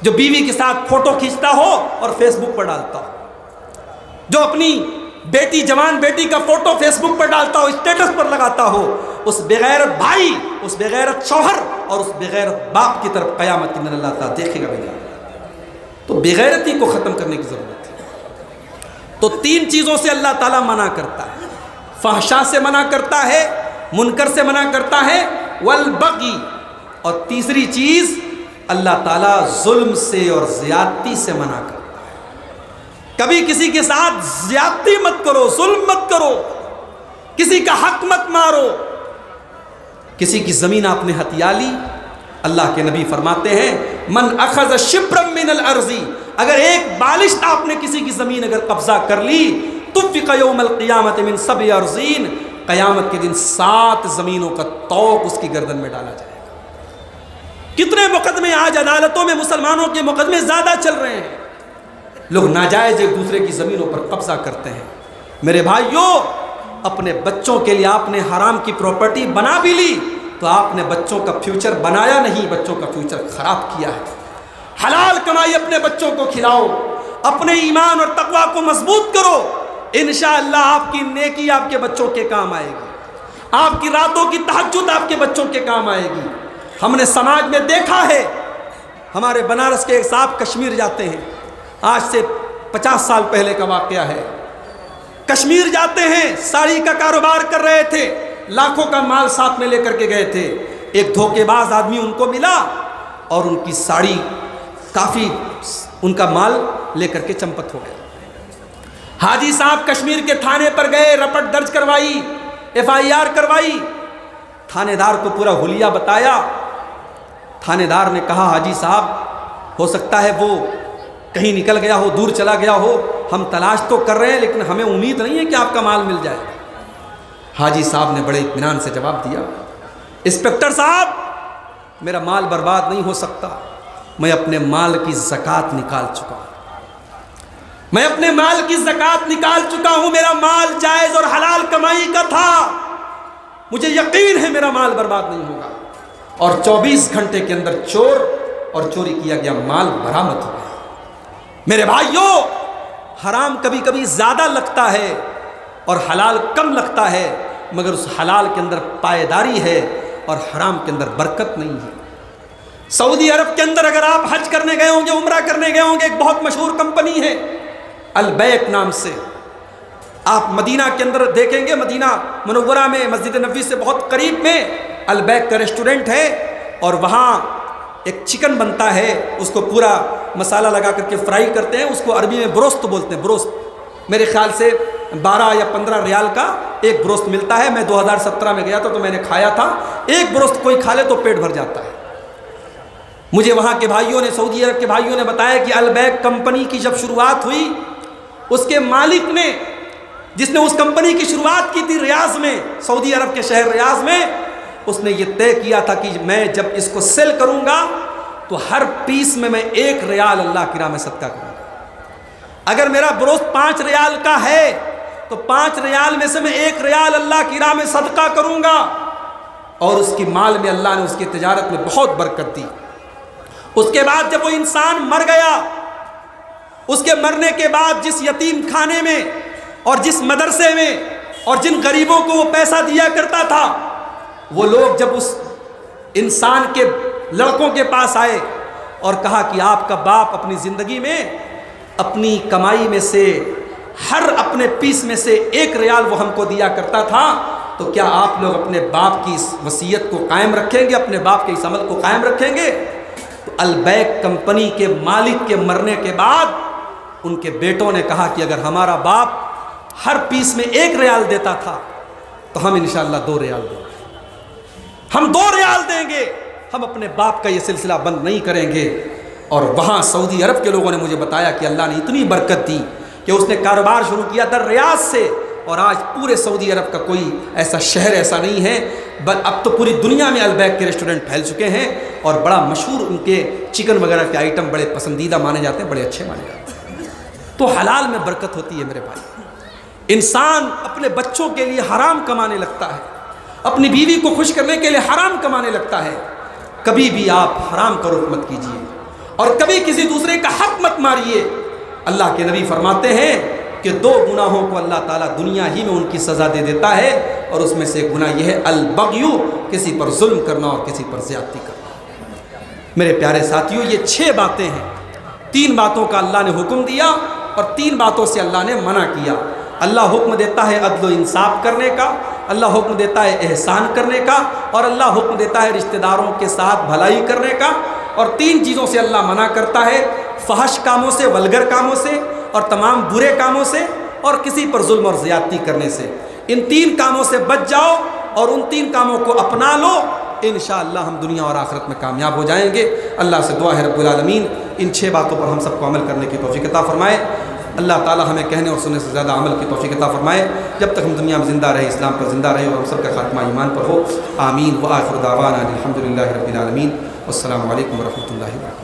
جو بیوی کے ساتھ فوٹو کھینچتا ہو اور فیس بک پر ڈالتا ہو، جو اپنی بیٹی، جوان بیٹی کا فوٹو فیس بک پر ڈالتا ہو، اسٹیٹس پر لگاتا ہو، اس بغیرت بھائی، اس بغیرت شوہر اور اس بغیرت باپ کی طرف قیامت کے دن اللہ تعالیٰ دیکھے گا بھی۔ تو بغیرتی کو ختم کرنے کی ضرورت ہے۔ تو 3 چیزوں سے اللہ تعالیٰ منع کرتا ہے، فحشا سے منع کرتا ہے، منکر سے منع کرتا ہے، والبغی، اور تیسری چیز اللہ تعالیٰ ظلم سے اور زیادتی سے منع کرتا ہے۔ کبھی کسی کے ساتھ زیادتی مت کرو، ظلم مت کرو، کسی کا حق مت مارو۔ کسی کی زمین آپ نے ہتھیا لی، اللہ کے نبی فرماتے ہیں من اخذ شبرا من الارض، اگر ایک بالشت آپ نے کسی کی زمین اگر قبضہ کر لی، طفق یوم القیامت من 7 ارضین، قیامت کے دن 7 زمینوں کا طوق اس کی گردن میں ڈالا جائے گا۔ کتنے مقدمے آج عدالتوں میں مسلمانوں کے مقدمے زیادہ چل رہے ہیں، لوگ ناجائز ایک دوسرے کی زمینوں پر قبضہ کرتے ہیں۔ میرے بھائیوں، اپنے بچوں کے لیے آپ نے حرام کی پراپرٹی بنا بھی لی تو آپ نے بچوں کا فیوچر بنایا نہیں، بچوں کا فیوچر خراب کیا ہے۔ حلال کمائی اپنے بچوں کو کھلاؤ، اپنے ایمان اور تقوی کو مضبوط کرو، انشاءاللہ آپ کی نیکی آپ کے بچوں کے کام آئے گی، آپ کی راتوں کی تہجد آپ کے بچوں کے کام آئے گی۔ ہم نے سماج میں دیکھا ہے، ہمارے بنارس کے ایک صاحب کشمیر جاتے ہیں، آج سے 50 سال پہلے کا واقعہ ہے، کشمیر جاتے ہیں، ساڑی کا کاروبار کر رہے تھے، لاکھوں کا مال ساتھ میں لے کر کے گئے تھے، ایک دھوکے باز آدمی ان کو ملا اور ان کی ساڑی کافی، ان کا مال لے کر کے چمپت ہو گیا۔ حاجی صاحب کشمیر کے تھانے پر گئے، رپٹ درج کروائی، FIR کروائی، تھانے دار کو پورا حلیہ بتایا۔ تھانے دار نے کہا حاجی صاحب ہو سکتا ہے وہ کہیں نکل گیا ہو، دور چلا گیا ہو، ہم تلاش تو کر رہے ہیں لیکن ہمیں امید نہیں ہے کہ آپ کا مال مل جائے۔ حاجی صاحب نے بڑے اطمینان سے جواب دیا، انسپکٹر صاحب میرا مال برباد نہیں ہو سکتا، میں اپنے مال کی زکوٰۃ نکال چکا ہوں، میں اپنے مال کی زکوٰۃ نکال چکا ہوں، میرا مال جائز اور حلال کمائی کا تھا، مجھے یقین ہے میرا مال برباد نہیں ہوگا۔ اور 24 گھنٹے کے اندر چور اور چوری کیا گیا مال برآمد ہو گیا۔ میرے بھائیوں، حرام کبھی کبھی زیادہ لگتا ہے اور حلال کم لگتا ہے، مگر اس حلال کے اندر پائیداری ہے اور حرام کے اندر برکت نہیں ہے۔ سعودی عرب کے اندر اگر آپ حج کرنے گئے ہوں گے، عمرہ کرنے گئے ہوں گے، ایک بہت مشہور کمپنی ہے البیک نام سے، آپ مدینہ کے اندر دیکھیں گے، مدینہ منورہ میں مسجد نبوی سے بہت قریب میں البیک کا ریسٹورنٹ ہے، اور وہاں ایک چکن بنتا ہے، اس کو پورا مسالہ لگا کر کے فرائی کرتے ہیں، اس کو عربی میں بروست بولتے ہیں، بروست۔ میرے خیال سے 12 یا 15 ریال کا ایک بروست ملتا ہے۔ میں 2017 میں گیا تھا تو میں نے کھایا تھا، ایک بروست کوئی کھا لے تو پیٹ بھر جاتا ہے۔ مجھے وہاں کے بھائیوں نے، سعودی عرب کے بھائیوں نے بتایا کہ البیک کمپنی کی جب شروعات ہوئی، اس کے مالک نے، جس نے اس کمپنی کی شروعات کی تھی ریاض میں، سعودی عرب کے شہر ریاض میں، اس نے یہ طے کیا تھا کہ میں جب اس کو سیل کروں گا تو ہر پیس میں 1 ریال اللہ کی راہ میں صدقہ کروں گا۔ اگر میرا بروست 5 ریال کا ہے تو 5 ریال میں سے میں 1 ریال اللہ کی راہ میں صدقہ کروں گا۔ اور اس کی مال میں اللہ نے اس کی تجارت میں بہت برکت دی۔ اس کے بعد جب وہ انسان مر گیا، اس کے مرنے کے بعد جس یتیم خانے میں اور جس مدرسے میں اور جن غریبوں کو وہ پیسہ دیا کرتا تھا، وہ لوگ جب اس انسان کے لڑکوں کے پاس آئے اور کہا کہ آپ کا باپ اپنی زندگی میں اپنی کمائی میں سے ہر اپنے پیس میں سے 1 ریال وہ ہم کو دیا کرتا تھا، تو کیا آپ لوگ اپنے باپ کی اس وصیت کو قائم رکھیں گے، اپنے باپ کے اس عمل کو قائم رکھیں گے؟ تو البیک کمپنی کے مالک کے مرنے کے بعد ان کے بیٹوں نے کہا کہ اگر ہمارا باپ ہر پیس میں 1 ریال دیتا تھا تو ہم انشاءاللہ 2 ریال دیں گے، ہم 2 ریال دیں گے، ہم اپنے باپ کا یہ سلسلہ بند نہیں کریں گے۔ اور وہاں سعودی عرب کے لوگوں نے مجھے بتایا کہ اللہ نے اتنی برکت دی کہ اس نے کاروبار شروع کیا تھا ریاض سے، اور آج پورے سعودی عرب کا کوئی ایسا شہر ایسا نہیں ہے، اب تو پوری دنیا میں البیک کے ریسٹورنٹ پھیل چکے ہیں، اور بڑا مشہور ان کے چکن وغیرہ کے آئٹم بڑے پسندیدہ مانے جاتے ہیں، بڑے اچھے مانے جاتے ہیں۔ تو حلال میں برکت ہوتی ہے میرے بھائی۔ انسان اپنے بچوں کے لیے حرام کمانے لگتا ہے، اپنی بیوی کو خوش کرنے کے لیے حرام کمانے لگتا ہے، کبھی بھی آپ حرام کا رخ مت کیجیے۔ اور کبھی کسی دوسرے کا حق مت ماریے۔ اللہ کے نبی فرماتے ہیں کہ 2 گناہوں کو اللہ تعالیٰ دنیا ہی میں ان کی سزا دے دیتا ہے، اور اس میں سے ایک گناہ یہ ہے البغی، کسی پر ظلم کرنا اور کسی پر زیادتی کرنا۔ میرے پیارے ساتھیوں، یہ 6 باتیں ہیں۔ 3 باتوں کا اللہ نے حکم دیا اور 3 باتوں سے اللہ نے منع کیا۔ اللہ حکم دیتا ہے عدل و انصاف کرنے کا، اللہ حکم دیتا ہے احسان کرنے کا، اور اللہ حکم دیتا ہے رشتہ داروں کے ساتھ بھلائی کرنے کا، اور 3 چیزوں سے اللہ منع کرتا ہے، فحش کاموں سے، ولگر کاموں سے، اور تمام برے کاموں سے، اور کسی پر ظلم اور زیادتی کرنے سے۔ ان 3 کاموں سے بچ جاؤ اور ان 3 کاموں کو اپنا لو، انشاءاللہ ہم دنیا اور آخرت میں کامیاب ہو جائیں گے۔ اللہ سے دعا ہے رب العالمین ان 6 باتوں پر ہم سب کو عمل کرنے کی توفیق عطا فرمائے۔ اللہ تعالی ہمیں کہنے اور سننے سے زیادہ عمل کی توفیق عطا فرمائے۔ جب تک ہم دنیا میں زندہ رہے، اسلام پر زندہ رہے، اور ہم سب کا خاتمہ ایمان پر ہو، آمین۔ وآخر دعوانا الحمدللہ رب العالمین، والسلام علیکم ورحمۃ اللہ وبرکاتہ۔